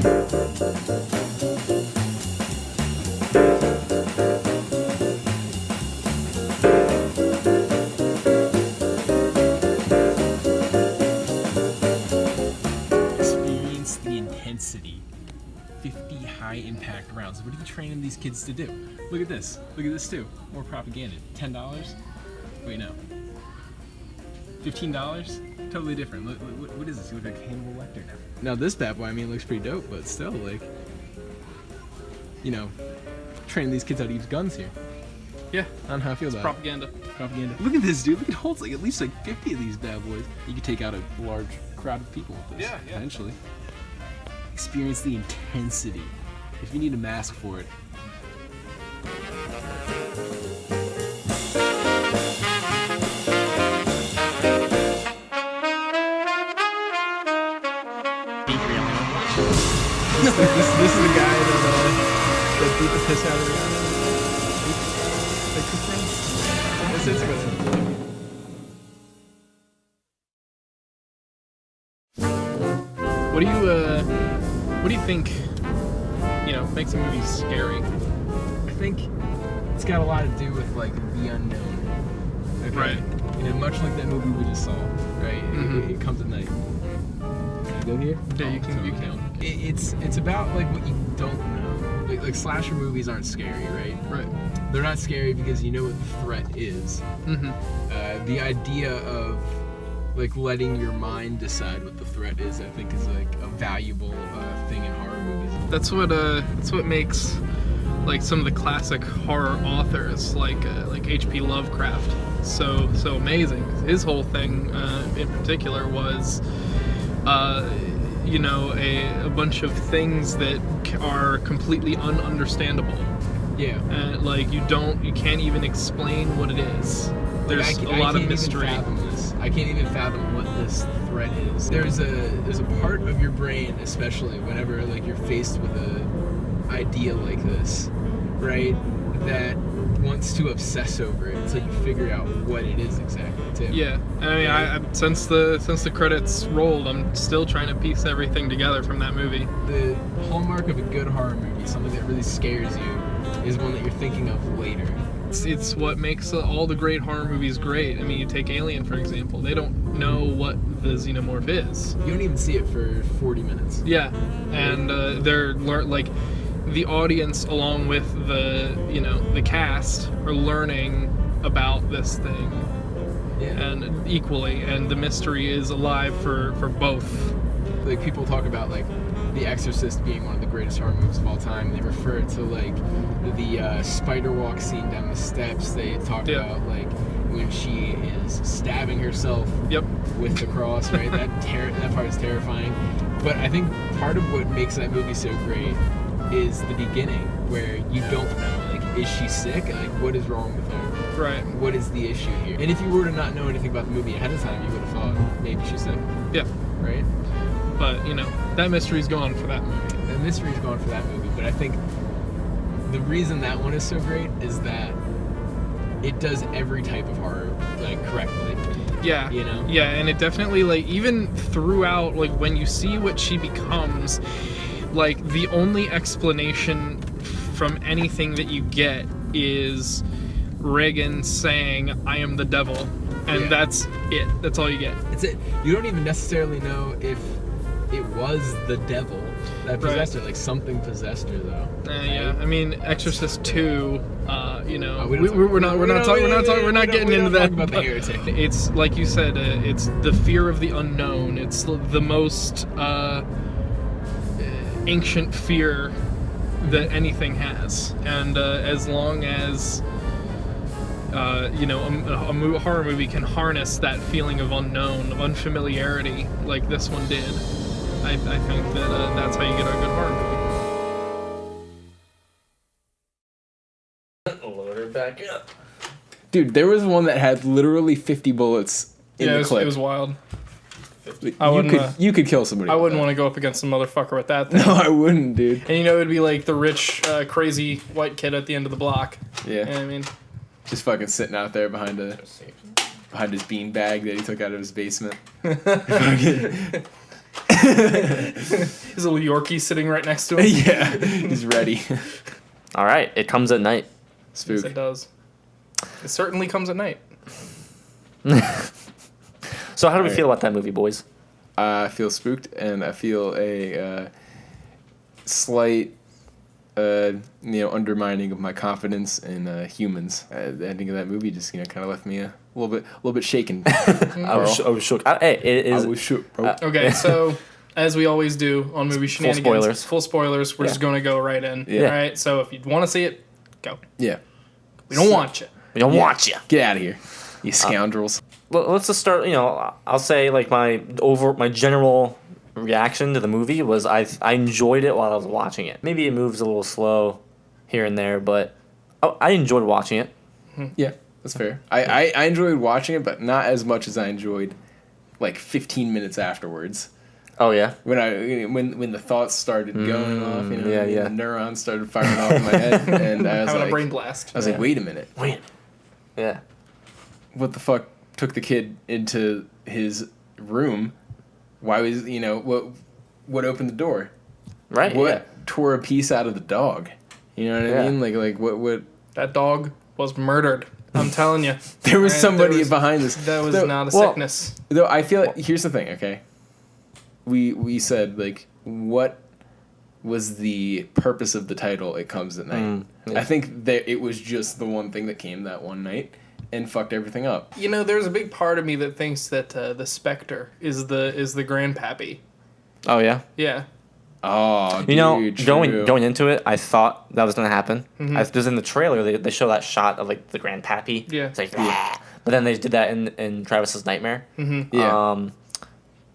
Experience the intensity. 50 high-impact rounds. What are you training these kids to do? Look at this. Look at this, too. More propaganda. $10? Wait, no. $15? Totally different. Look, what is this? You look like Hannibal Lecter now. Now, this bad boy, I mean, looks pretty dope, but still, like, you know, training these kids how to use guns here. Yeah. I don't know how I feel about propaganda. Propaganda. Look at this, dude. Look, it holds like at least like 50 of these bad boys. You could take out a large crowd of people with this. Yeah. Potentially. Experience the intensity. If you need a mask for it. This is the guy that beat the piss out of Rihanna. Like Chris Brown? It's a good one. What do you think, you know, makes a movie scary? I think it's got a lot to do with like the unknown. Okay? Right. You know, much like that movie we just saw, right? Mm-hmm. It comes at night. Can you go here? Yeah, you can. It's about like what you don't know. Like slasher movies aren't scary, right? Right. They're not scary because you know what the threat is. Mm-hmm. The idea of like letting your mind decide what the threat is, I think, is like a valuable thing in horror movies. That's what makes like some of the classic horror authors like H.P. Lovecraft so amazing. His whole thing in particular was you know, a bunch of things that are completely ununderstandable. Yeah. And like you can't even explain what it is. There's a lot of mystery. I can't even fathom what this threat is. There's a part of your brain, especially whenever like you're faced with an idea like this, right, that wants to obsess over it until you figure out what it is exactly too. Yeah, I mean, I since the credits rolled, I'm still trying to piece everything together from that movie. The hallmark of a good horror movie, something that really scares you, is one that you're thinking of later. It's what makes all the great horror movies great. I mean, you take Alien, for example. They don't know what the xenomorph is. You don't even see it for 40 minutes. Yeah, and they're like the audience, along with the cast, are learning about this thing. Yeah. And equally, and the mystery is alive for both. Like people talk about like The Exorcist being one of the greatest horror movies of all time. They refer to like the spider walk scene down the steps. They talk about like when she is stabbing herself with the cross, right? That part is terrifying. But I think part of what makes that movie so great is the beginning, where you don't know, like, is she sick? Like, what is wrong with her? Right. What is the issue here? And if you were to not know anything about the movie ahead of time, you would have thought maybe she's sick. Yeah. Right? But, you know, that mystery's gone for that movie. The mystery's gone for that movie, but I think the reason that one is so great is that it does every type of horror, like, correctly. Yeah. You know? Yeah, and it definitely, like, even throughout, like, when you see what she becomes, like, the only explanation from anything that you get is Reagan saying, "I am the devil." And that's it. That's all you get. It's it. You don't even necessarily know if it was the devil that possessed her. Like, something possessed her, though. Yeah. I mean, Exorcist 2, you know, we're not getting into that. About the heretic. It's like you said, it's the fear of the unknown. It's the most ancient fear that anything has, and as long as you know, a horror movie can harness that feeling of unknown, of unfamiliarity, like this one did, I think that that's how you get a good horror movie. Load her back up. Dude, there was one that had literally 50 bullets in the clip. It was wild. You could kill somebody. I wouldn't want to go up against a motherfucker with that thing. No, I wouldn't, dude. And you know, it'd be like the rich, crazy white kid at the end of the block. Yeah. You know what I mean? Just fucking sitting out there behind his bean bag that he took out of his basement. His little Yorkie sitting right next to him. Yeah, he's ready. All right, it comes at night. Spook. Yes, it does. It certainly comes at night. So how do we Alright. feel about that movie, boys? I feel spooked, and I feel a slight, undermining of my confidence in humans. The ending of that movie just, kind of left me a little bit shaken. I was shook. Hey, it is. I was shook, bro. Okay, so as we always do on Movie Shenanigans, full spoilers. We're just going to go right in. Yeah. All right, so if you want to see it, go. Yeah. We don't want you. We don't want you. Get out of here, you scoundrels. Well, let's just start. I'll say like my general reaction to the movie was I enjoyed it while I was watching it. Maybe it moves a little slow here and there, but I enjoyed watching it. Yeah, that's fair. I enjoyed watching it, but not as much as I enjoyed like 15 minutes afterwards. Oh yeah. When the thoughts started going off, yeah. the neurons started firing off in my head, and I was Having like, a brain blast. I was like, wait a minute, Yeah. what the fuck took the kid into his room? Why was what opened the door? Right. What Yeah. tore a piece out of the dog? You know what I Yeah. mean? Like what? That dog was murdered. I'm telling you. There was Right, somebody there was- behind this. That was Though- not a well- sickness. Though I feel like, here's the thing, okay? We said, like, what was the purpose of the title, It Comes at Night? Yeah. I think that it was just the one thing that came that one night and fucked everything up. There's a big part of me that thinks that the Spectre is the grandpappy. Oh yeah. Yeah. Oh, dude, going into it, I thought that was gonna happen. Because in the trailer they show that shot of like the grandpappy. Yeah. It's like, "Ah." But then they did that in Travis's Nightmare. Yeah.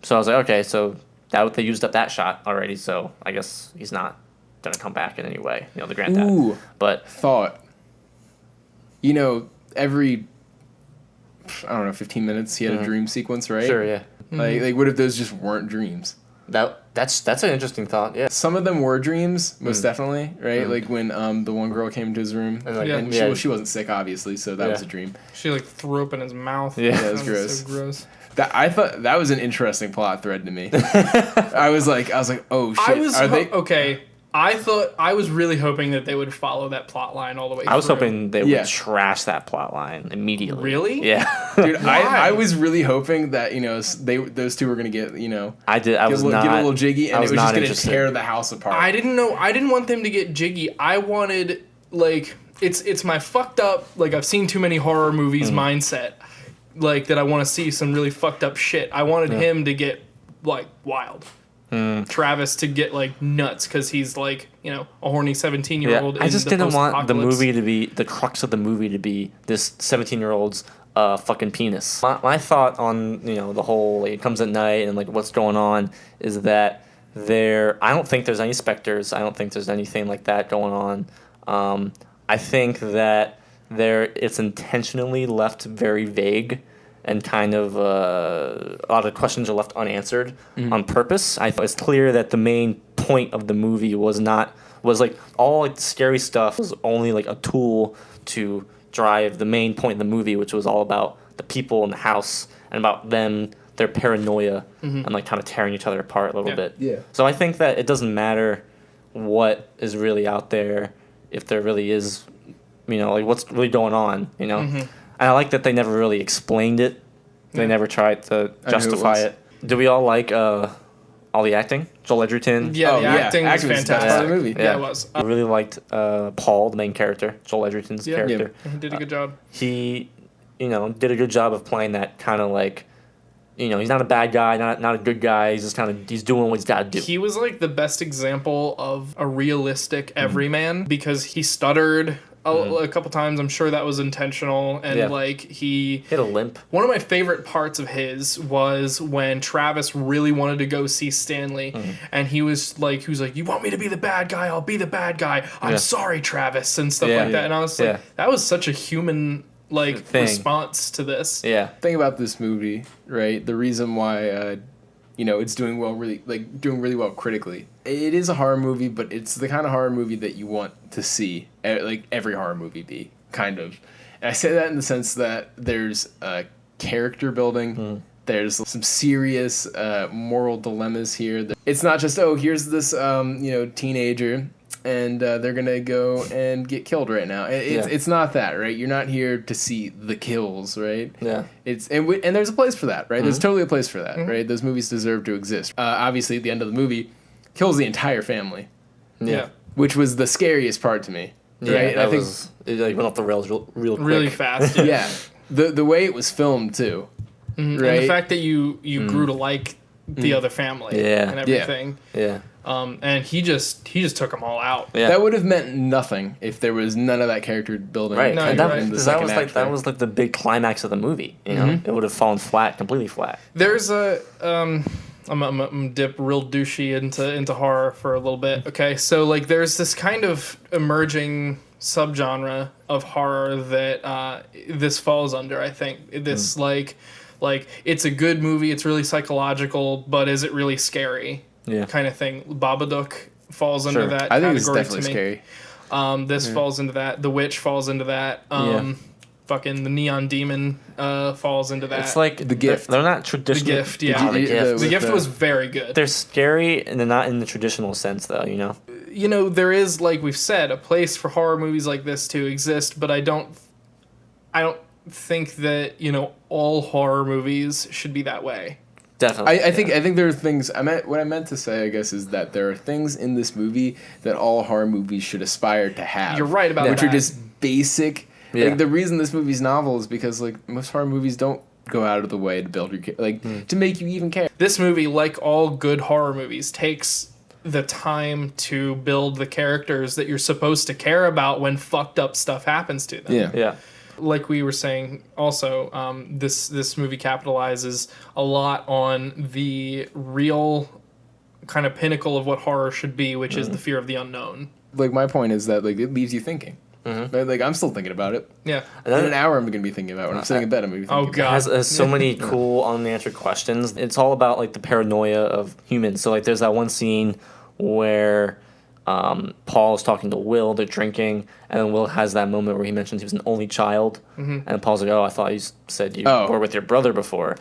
So I was like, okay, so they used up that shot already. So I guess he's not gonna come back in any way. The granddad. Ooh. But Thought. Every, I don't know, 15 minutes he had a dream sequence, right? sure, yeah. Like what if those just weren't dreams? That's an interesting thought. Yeah. Some of them were dreams, most definitely, right? Like when the one girl came into his room, And, like, and yeah. she wasn't sick, obviously, so that Yeah. was a dream. She like threw up in his mouth. Yeah. That was gross. So gross. I thought that was an interesting plot thread to me. I was like, oh shit, are they? Okay. I was really hoping that they would follow that plot line all the way through. I was hoping they Yeah. would trash that plot line immediately. Really? Yeah. Dude, Why? I was really hoping that those two were gonna get I did. I was get not. a little jiggy, and I it was was just not gonna interested. tear the house apart. I didn't want them to get jiggy. I wanted like it's my fucked up, like I've seen too many horror movies mindset, like that I want to see some really fucked up shit. I wanted him to get like wild. Travis to get like nuts because he's like a horny 17-year-old. I just didn't want the movie to be the crux of the movie to be this 17-year-old's fucking penis. My thought on the whole It Comes at Night and like what's going on is that I don't think there's any specters. I don't think there's anything like that going on. I think that it's intentionally left very vague. And kind of a lot of questions are left unanswered on purpose. It's clear that the main point of the movie was like all like the scary stuff was only like a tool to drive the main point of the movie, which was all about the people in the house and about them, their paranoia, and like kind of tearing each other apart a little bit. Yeah. So I think that it doesn't matter what is really out there, if there really is, like what's really going on, And I like that they never really explained it. They never tried to justify it. Do we all like all the acting? Joel Edgerton? Yeah, the acting was acting was the best fantastic. part of the movie. Yeah, it was. I really liked Paul, the main character, Joel Edgerton's character. He did a good job. He, did a good job of playing that kind of like, he's not a bad guy, not a good guy. He's just he's doing what he's got to do. He was like the best example of a realistic everyman because he stuttered a couple times. I'm sure that was intentional, and like he hit a limp. One of my favorite parts of his was when Travis really wanted to go see Stanley, and he was like, "You want me to be the bad guy? I'll be the bad guy. I'm sorry, Travis," and stuff like that. And I was like, that was such a human response to this. Yeah. Thing about this movie, right? The reason why it's doing really well critically. It is a horror movie, but it's the kind of horror movie that you want to see, like every horror movie be, kind of. And I say that in the sense that there's character building, There's some serious moral dilemmas here. It's not just, oh, here's this teenager and they're gonna go and get killed right now. It's not that, right? You're not here to see the kills, right? Yeah. And there's a place for that, right? There's totally a place for that, right? Those movies deserve to exist. Obviously, at the end of the movie, kills the entire family. Yeah. Which was the scariest part to me. Yeah, right? I think it went off the rails real quick. Really fast. Yeah. The way it was filmed too. Right? And the fact that you grew to like the other family and everything. Yeah. And he just took them all out. Yeah. That would have meant nothing if there was none of that character building. Right. No, And you're that, right. in the that second was act, that was like the big climax of the movie. You know, it would have fallen flat, completely flat. There's a I'm gonna dip real douchey into horror for a little bit. Okay, so like there's this kind of emerging subgenre of horror that this falls under. I think this like it's a good movie. It's really psychological, but is it really scary? Yeah. Kind of thing. Babadook falls under that I think category it's definitely to me. scary. This falls into that. The Witch falls into that. Fucking the Neon Demon falls into that. It's like The Gift. They're not The traditional. Gift, yeah. The Gift. The Gift was very good. They're scary and they're not in the traditional sense, though. You know. You know, there is, like we've said, a place for horror movies like this to exist, but I don't think that, all horror movies should be that way. Definitely. I think there are things what I meant to say, I guess, is that there are things in this movie that all horror movies should aspire to have. You're right about which that. are just basic. Yeah. Like the reason this movie's novel is because like most horror movies don't go out of the way to build your to make you even care. This movie, like all good horror movies, takes the time to build the characters that you're supposed to care about when fucked up stuff happens to them. Yeah. Yeah. Like we were saying, also, this movie capitalizes a lot on the real kind of pinnacle of what horror should be, which is the fear of the unknown. Like my point is that like it leaves you thinking. Right? Like I'm still thinking about it. Yeah. In an hour, I'm gonna be thinking about it. When I'm sitting in bed, I'm gonna be thinking. Oh, about God. Has so many cool unanswered questions. It's all about like the paranoia of humans. So like there's that one scene where Paul is talking to Will, they're drinking, and then Will has that moment where he mentions he was an only child, and Paul's like, "Oh, I thought you said you were with your brother before."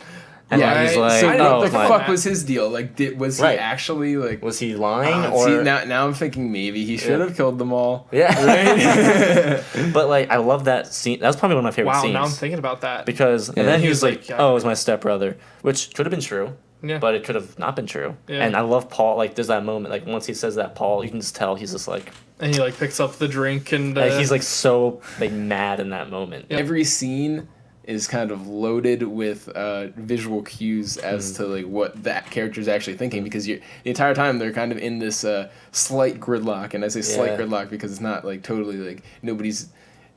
And then he's like, so "Oh, what the my- fuck was his deal? Like, was he Right. actually like? was he lying or?" See, now I'm thinking maybe he should have killed them all. Yeah, but like I love that scene. That was probably one of my favorite Wow, scenes. now I'm thinking about that. Because and then he was like, yeah. "Oh, it was my stepbrother," which could have been true. Yeah. But it could have not been true. Yeah. And I love Paul. Like, there's that moment. Like, once he says that, Paul, you can just tell he's just like, And he like picks up the drink and he's like so like mad in that moment. Every scene is kind of loaded with visual cues as to like what that character's actually thinking, because the entire time they're kind of in this slight gridlock, and I say slight gridlock because it's not like totally like nobody's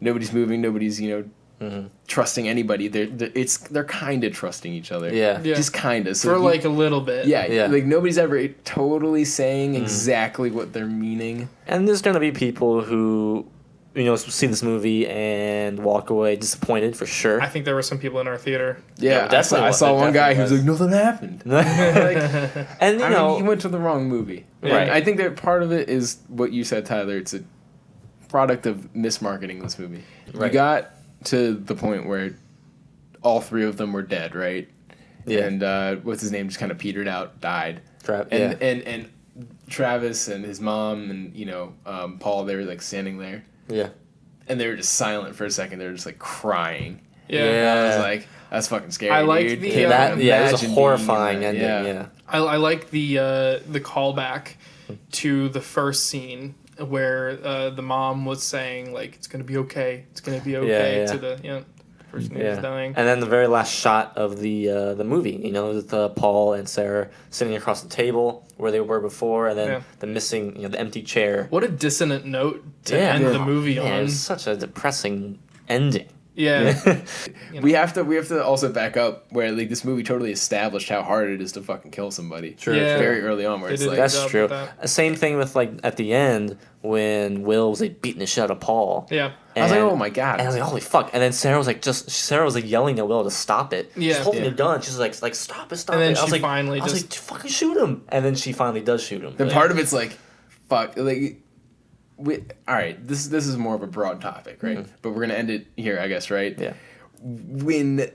moving, nobody's trusting anybody. They're kind of trusting each other. Yeah. Just kind of. So for like a little bit. yeah, like nobody's ever totally saying exactly what they're meaning. And there's gonna be people who, see this movie and walk away disappointed for sure. I think there were some people in our theater. Yeah, definitely I saw was. one guy who was Definitely like, "Nothing happened." And I mean, he went to the wrong movie. Right. I think that part of it is what you said, Tyler. It's a product of mismarketing this movie. Right. You got to the point where all three of them were dead, right? Yeah. And what's his name just kind of petered out, died. and And Travis and his mom and Paul, they were like standing there, yeah. and they were just silent for a second. They were just like crying. Yeah. And I was like, that's fucking scary. I like dude. the- Can't that- It was imagine a being horrifying in that. ending. Yeah. I like the callback to the first scene where the mom was saying like it's gonna be okay, Yeah. to the person who's dying. And then the very last shot of the movie, with Paul and Sarah sitting across the table where they were before, and then the missing, the empty chair. What a dissonant note to end the movie Man, on. it was such a depressing ending. Yeah. We have to also back up where like this movie totally established how hard it is to fucking kill somebody. True. Yeah. Very early on, where They it's did like a That's job true. with that. Same thing with like at the end when Will was like beating the shit out of Paul. Yeah. I was like, And- oh my god. And I was like, holy fuck! And then Sarah was like yelling at Will to stop it. Yeah. She's holding Yeah. the gun. She's like stop it, stop And then it. I was she like, finally I was just- like, fucking shoot him. And then she finally does shoot him. Then part of it's like, fuck, like, all right, this is more of a broad topic, right? But we're gonna end it here, I guess, right? Yeah. When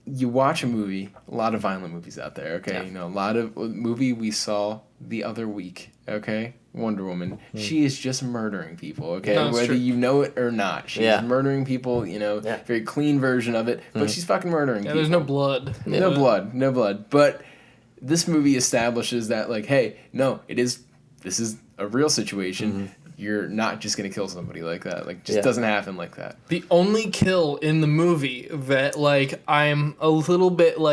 you watch a movie, a lot of violent movies out there, okay? Yeah. You know, a lot of movie we saw the other week, okay? Wonder Woman. She is just murdering people, okay? No, it's Whether true. you know it or not. She's murdering people, you know, very clean version of it, but she's fucking murdering people. There's no blood. No blood. But this movie establishes that, like, hey, no, this is a real situation. You're not just gonna kill somebody like that. Like, just doesn't happen like that. The only kill in the movie that, like, I'm a little bit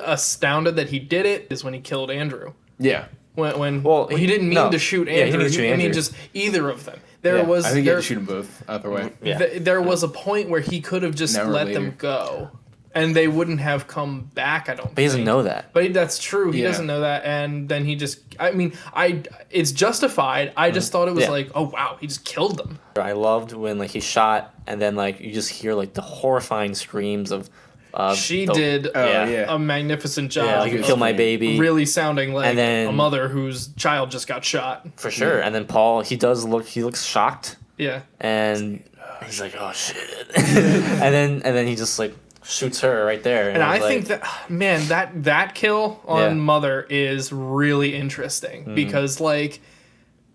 astounded that he did it is when he killed Andrew. Yeah. When he didn't mean to shoot Andrew. he didn't shoot Andrew. I mean, just either of them. I think you had to shoot them both either way. There was a point where he could have just let them go, and they wouldn't have come back. I don't. But he doesn't know that. But that's true. He doesn't know that, and then he just. I mean, it's justified. I just thought it was like, oh wow, he just killed them. I loved when like he shot, and then like you just hear like the horrifying screams of. She did a magnificent job. Yeah, like you kill my baby. Really sounding like And then- a mother whose child just got shot. For sure. And then Paul, he looks shocked, Yeah. and he's like, oh shit. and then he just like shoots her right there. And I was think that kill on Mother is really interesting because like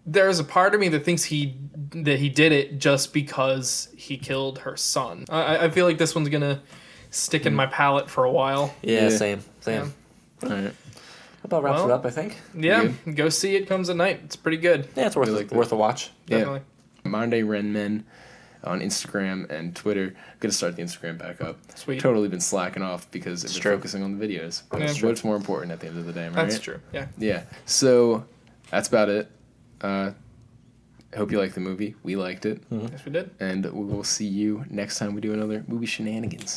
there's a part of me that thinks he did it just because he killed her son. I feel like this one's gonna stick in my palate for a while. Yeah, same. Yeah. All right. About wraps it up, I think. Yeah, go see It Comes at Night. It's pretty good. Yeah, it's worth a watch. Definitely. Yeah. Modern Day Ren Men on Instagram and Twitter. I'm gonna start the Instagram back up. Sweet. Totally been slacking off because I've been focusing on the videos. That's what's more important at the end of the day, right? That's true. Yeah. Yeah. So that's about it. I hope you liked the movie. We liked it. Yes, we did. And we will see you next time we do another Movie Shenanigans.